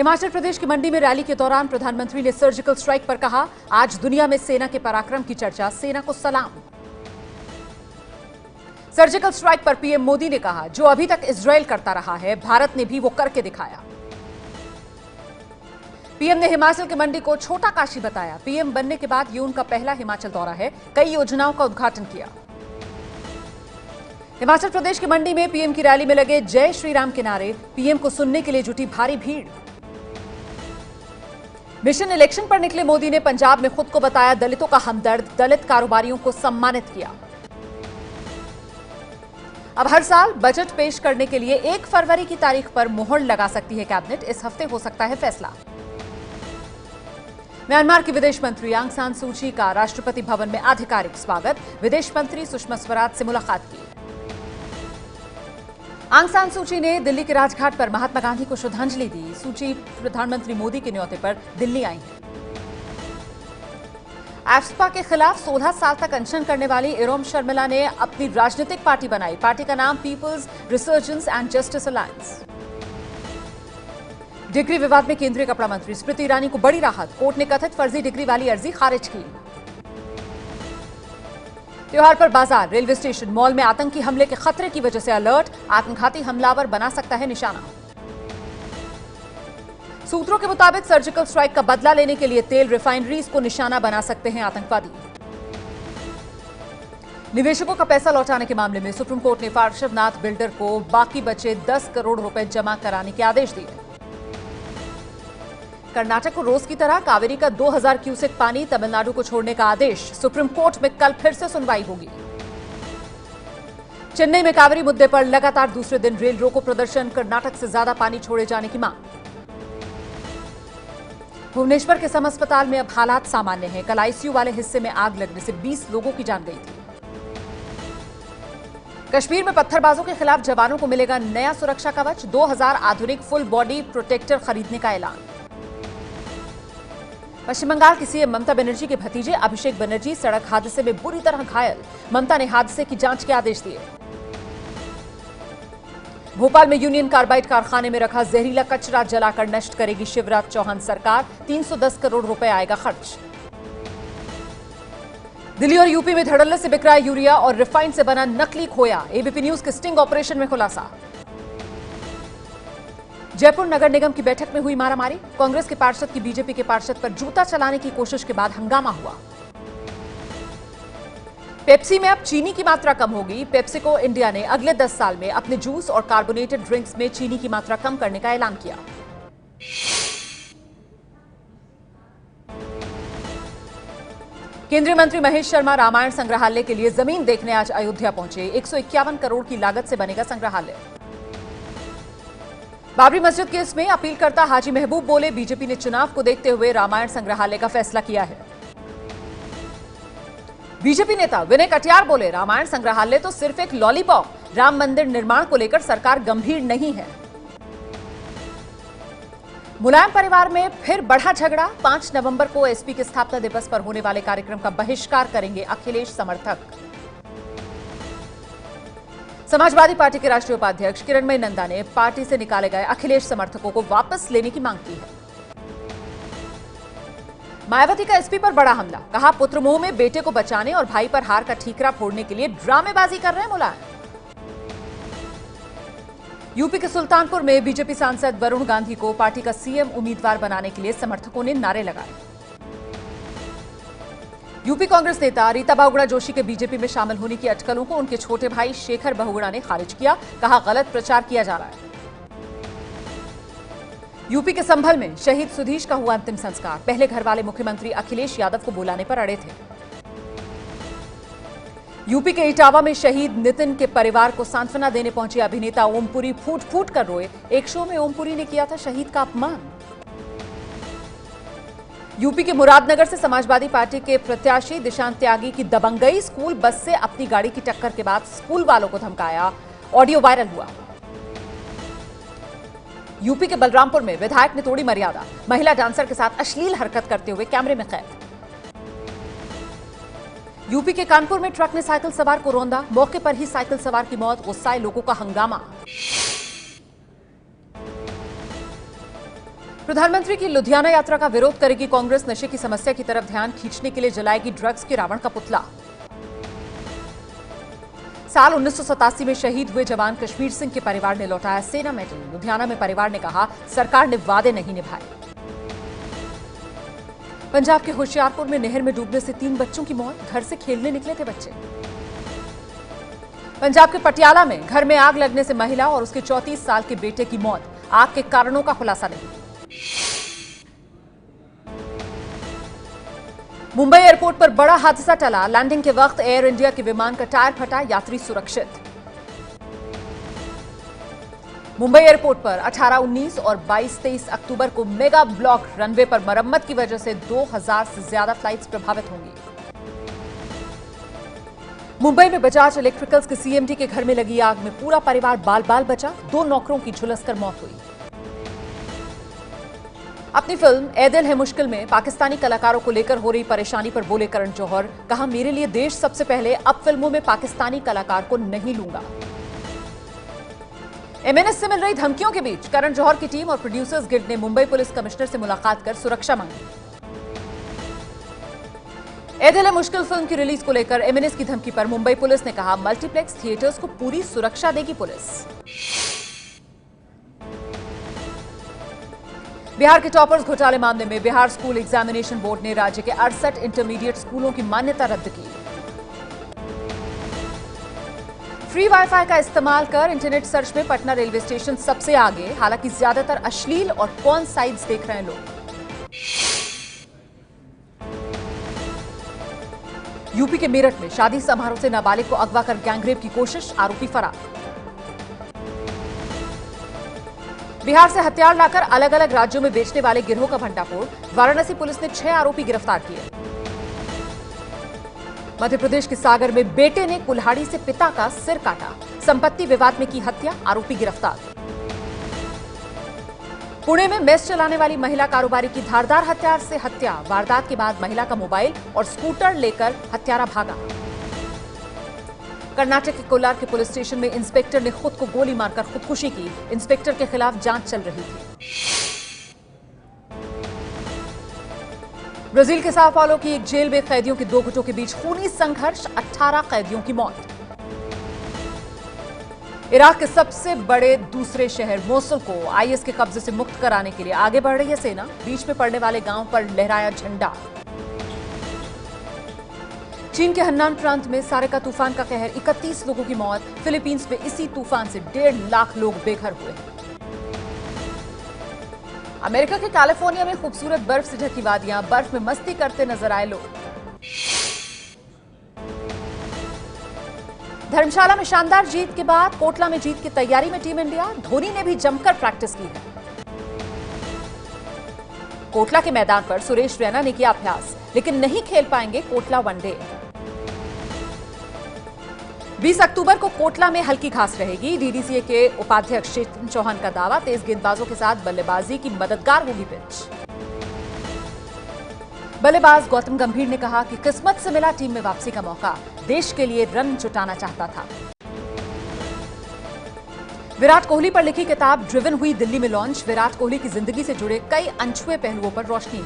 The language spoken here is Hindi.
हिमाचल प्रदेश की मंडी में रैली के दौरान प्रधानमंत्री ने सर्जिकल स्ट्राइक पर कहा, आज दुनिया में सेना के पराक्रम की चर्चा, सेना को सलाम। सर्जिकल स्ट्राइक पर पीएम मोदी ने कहा, जो अभी तक इजरायल करता रहा है, भारत ने भी वो करके दिखाया। पीएम ने हिमाचल की मंडी को छोटा काशी बताया। पीएम बनने के बाद ये उनका पहला हिमाचल दौरा है। कई योजनाओं का उद्घाटन किया। हिमाचल प्रदेश की मंडी में पीएम की रैली में लगे जय श्री राम के नारे, पीएम को सुनने के लिए जुटी भारी भीड़। मिशन इलेक्शन पर निकले मोदी ने पंजाब में खुद को बताया दलितों का हमदर्द, दलित कारोबारियों को सम्मानित किया। अब हर साल बजट पेश करने के लिए 1 फरवरी की तारीख पर मुहर लगा सकती है कैबिनेट। इस हफ्ते हो सकता है फैसला। म्यांमार की विदेश मंत्री आंग सान सू की का राष्ट्रपति भवन में आधिकारिक स्वागत। विदेश मंत्री सुषमा स्वराज से मुलाकात की। आंग सान सू की ने दिल्ली के राजघाट पर महात्मा गांधी को श्रद्धांजलि दी। सू की प्रधानमंत्री मोदी के न्योते पर दिल्ली आई हैं। एफ्सपा के खिलाफ 16 साल तक अनशन करने वाली इरोम शर्मिला ने अपनी राजनीतिक पार्टी बनाई। पार्टी का नाम People's Resurgence and Justice Alliance. Degree विवाद में केंद्रीय कपड़ा मंत्री स्मृति ईरानी को बड़ी राहत। कोर्ट ने कथित फर्जी डिग्री वाली अर्जी खारिज की। त्योहार पर बाजार, रेलवे स्टेशन, मॉल में आतंकी हमले के खतरे की वजह से अलर्ट। आत्मघाती हमलावर बना सकता है निशाना। सूत्रों के मुताबिक सर्जिकल स्ट्राइक का बदला लेने के लिए तेल रिफाइनरीज को निशाना बना सकते हैं आतंकवादी। निवेशकों का पैसा लौटाने के मामले में सुप्रीम कोर्ट ने पार्श्वनाथ बिल्डर को बाकी बचे 10 करोड़ रुपए जमा कराने के आदेश दिए। कर्नाटक को रोज की तरह कावेरी का 2000 क्यूसेक पानी तमिलनाडु को छोड़ने का आदेश। सुप्रीम कोर्ट में कल फिर से सुनवाई होगी। चेन्नई में कावेरी मुद्दे पर लगातार दूसरे दिन रेल रोको प्रदर्शन। कर्नाटक से ज्यादा पानी छोड़े जाने की मांग। भुवनेश्वर के सम अस्पताल में अब हालात सामान्य हैं। कल आईसीयू वाले हिस्से में आग लगने से 20 लोगों की जान गई थी। कश्मीर में पत्थरबाजों के खिलाफ जवानों को मिलेगा नया सुरक्षा कवच। 2000 आधुनिक फुल बॉडी प्रोटेक्टर खरीदने का ऐलान। पश्चिम बंगाल की सीएम ममता बनर्जी के भतीजे अभिषेक बनर्जी सड़क हादसे में बुरी तरह घायल। ममता ने हादसे की जांच के आदेश दिए। भोपाल में यूनियन कार्बाइड कारखाने में रखा जहरीला कचरा जलाकर नष्ट करेगी शिवराज चौहान सरकार। 310 करोड़ रुपए आएगा खर्च। दिल्ली और यूपी में धड़ल्ले से बिक रहा यूरिया और रिफाइंड से बना नकली खोया। एबीपी न्यूज के स्टिंग ऑपरेशन में खुलासा। जयपुर नगर निगम की बैठक में हुई मारामारी। कांग्रेस के पार्षद की बीजेपी के पार्षद पर जूता चलाने की कोशिश के बाद हंगामा हुआ। पेप्सी में अब चीनी की मात्रा कम होगी। पेप्सिको इंडिया ने अगले 10 साल में अपने जूस और कार्बोनेटेड ड्रिंक्स में चीनी की मात्रा कम करने का ऐलान किया। केंद्रीय मंत्री महेश शर्मा रामायण संग्रहालय के लिए जमीन देखने आज अयोध्या पहुंचे। 151 करोड़ की लागत से बनेगा संग्रहालय। बाबरी मस्जिद केस में अपीलकर्ता हाजी महबूब बोले, बीजेपी ने चुनाव को देखते हुए रामायण संग्रहालय का फैसला किया है। बीजेपी नेता विनय कटियार बोले, रामायण संग्रहालय तो सिर्फ एक लॉलीपॉप। राम मंदिर निर्माण को लेकर सरकार गंभीर नहीं है। मुलायम परिवार में फिर बढ़ा झगड़ा। 5 नवंबर को एसपी के स्थापना दिवस पर होने वाले कार्यक्रम का बहिष्कार करेंगे अखिलेश समर्थक। समाजवादी पार्टी के राष्ट्रीय उपाध्यक्ष किरणमयी नंदा ने पार्टी से निकाले गए अखिलेश समर्थकों को वापस लेने की मांग की है। मायावती का एसपी पर बड़ा हमला। कहा, पुत्रमोह में बेटे को बचाने और भाई पर हार का ठीकरा फोड़ने के लिए ड्रामेबाजी कर रहे हैं मुलायम। यूपी के सुल्तानपुर में बीजेपी सांसद वरुण गांधी को पार्टी का सीएम उम्मीदवार बनाने के लिए समर्थकों ने नारे लगाए। यूपी कांग्रेस नेता रीता बहुगुणा जोशी के बीजेपी में शामिल होने की अटकलों को उनके छोटे भाई शेखर बहुगुणा ने खारिज किया। कहा, गलत प्रचार किया जा रहा है। यूपी के संभल में शहीद सुधीश का हुआ अंतिम संस्कार। पहले घर वाले मुख्यमंत्री अखिलेश यादव को बुलाने पर अड़े थे। यूपी के इटावा में शहीद नितिन के परिवार को सांत्वना देने पहुंचे अभिनेता ओमपुरी फूट फूट कर रोए। एक शो में ओमपुरी ने किया था शहीद का अपमान। यूपी के मुरादनगर से समाजवादी पार्टी के प्रत्याशी दिशांत त्यागी की दबंगई। स्कूल बस से अपनी गाड़ी की टक्कर के बाद स्कूल वालों को धमकाया। ऑडियो वायरल हुआ। यूपी के बलरामपुर में विधायक ने तोड़ी मर्यादा। महिला डांसर के साथ अश्लील हरकत करते हुए कैमरे में कैद। यूपी के कानपुर में ट्रक ने साइकिल सवार को रौंदा। मौके पर ही साइकिल सवार की मौत। गुस्साए लोगों का हंगामा। प्रधानमंत्री की लुधियाना यात्रा का विरोध करेगी कांग्रेस। नशे की समस्या की तरफ ध्यान खींचने के लिए जलाएगी ड्रग्स के रावण का पुतला। साल 1987 में शहीद हुए जवान कश्मीर सिंह के परिवार ने लौटाया सेना मेडल। लुधियाना में परिवार ने कहा, सरकार ने वादे नहीं निभाए। पंजाब के होशियारपुर में नहर में डूबने से 3 बच्चों की मौत। घर से खेलने निकले थे बच्चे। पंजाब के पटियाला में घर में आग लगने से महिला और उसके 34 साल के बेटे की मौत। आग के कारणों का खुलासा नहीं। मुंबई एयरपोर्ट पर बड़ा हादसा टला। लैंडिंग के वक्त एयर इंडिया के विमान का टायर फटा, यात्री सुरक्षित। मुंबई एयरपोर्ट पर 18, 19 और 22, 23 अक्टूबर को मेगा ब्लॉक रनवे पर मरम्मत की वजह से 2000 से ज्यादा फ्लाइट्स प्रभावित होंगी। मुंबई में बजाज इलेक्ट्रिकल्स के सीएमडी के घर में लगी आग में पूरा परिवार बाल बाल बचा। 2 नौकरों की झुलसकर मौत हुई। अपनी फिल्म ए दिल है मुश्किल में पाकिस्तानी कलाकारों को लेकर हो रही परेशानी पर बोले करण जौहर। कहा, मेरे लिए देश सबसे पहले, अब फिल्मों में पाकिस्तानी कलाकार को नहीं लूंगा। एमएनएस से मिल रही धमकियों के बीच करण जौहर की टीम और प्रोड्यूसर्स गिल्ड ने मुंबई पुलिस कमिश्नर से मुलाकात कर सुरक्षा मांगी। ए दिल है मुश्किल फिल्म की रिलीज को लेकर एमएनएस की धमकी पर मुंबई पुलिस ने कहा, मल्टीप्लेक्स थिएटर्स को पूरी सुरक्षा देगी पुलिस। बिहार के टॉपर्स घोटाले मामले में बिहार स्कूल एग्जामिनेशन बोर्ड ने राज्य के 68 इंटरमीडिएट स्कूलों की मान्यता रद्द की। फ्री वाईफाई का इस्तेमाल कर इंटरनेट सर्च में पटना रेलवे स्टेशन सबसे आगे। हालांकि ज्यादातर अश्लील और पॉर्न साइट्स देख रहे हैं लोग। यूपी के मेरठ में शादी समारोह से नाबालिग को अगवा कर गैंगरेप की कोशिश, आरोपी फरार। बिहार से हथियार लाकर अलग अलग राज्यों में बेचने वाले गिरोह का भंडाफोड़। वाराणसी पुलिस ने 6 आरोपी गिरफ्तार किए। मध्य प्रदेश के सागर में बेटे ने कुल्हाड़ी से पिता का सिर काटा। संपत्ति विवाद में की हत्या, आरोपी गिरफ्तार। पुणे में मेस चलाने वाली महिला कारोबारी की धारदार हथियार से हत्या। वारदात के बाद महिला का मोबाइल और स्कूटर लेकर हत्यारा भागा। कर्नाटक के कोलार के पुलिस स्टेशन में इंस्पेक्टर ने खुद को गोली मारकर खुदकुशी की। इंस्पेक्टर के खिलाफ जांच चल रही थी। ब्राजील के साओ पाउलो की एक जेल में कैदियों के 2 गुटों के बीच खूनी संघर्ष, 18 कैदियों की मौत। इराक के सबसे बड़े दूसरे शहर मोसुल को आईएस के कब्जे से मुक्त कराने के लिए आगे बढ़ रही है सेना। बीच में पड़ने वाले गांव पर लहराया झंडा। चीन के हन्नान प्रांत में सारेका तूफान का कहर, 31 लोगों की मौत। फिलीपींस में इसी तूफान से 1.5 लाख लोग बेघर हुए। अमेरिका के कैलिफोर्निया में खूबसूरत बर्फ से ढकी वादियां, बर्फ में मस्ती करते नजर आए लोग। धर्मशाला में शानदार जीत के बाद कोटला में जीत की तैयारी में टीम इंडिया। धोनी ने भी जमकर प्रैक्टिस की है। कोटला के मैदान पर सुरेश रैना ने किया अभ्यास, लेकिन नहीं खेल पाएंगे कोटला वनडे। 20 अक्टूबर को कोटला में हल्की घास रहेगी। डीडीसीए के उपाध्यक्ष चेतन चौहान का दावा, तेज गेंदबाजों के साथ बल्लेबाजी की मददगार होगी पिच। बल्लेबाज गौतम गंभीर ने कहा कि किस्मत से मिला टीम में वापसी का मौका। देश के लिए रन जुटाना चाहता था। विराट कोहली पर लिखी किताब ड्रिवन हुई दिल्ली में लॉन्च। विराट कोहली की जिंदगी से जुड़े कई अनछुए पहलुओं पर रोशनी।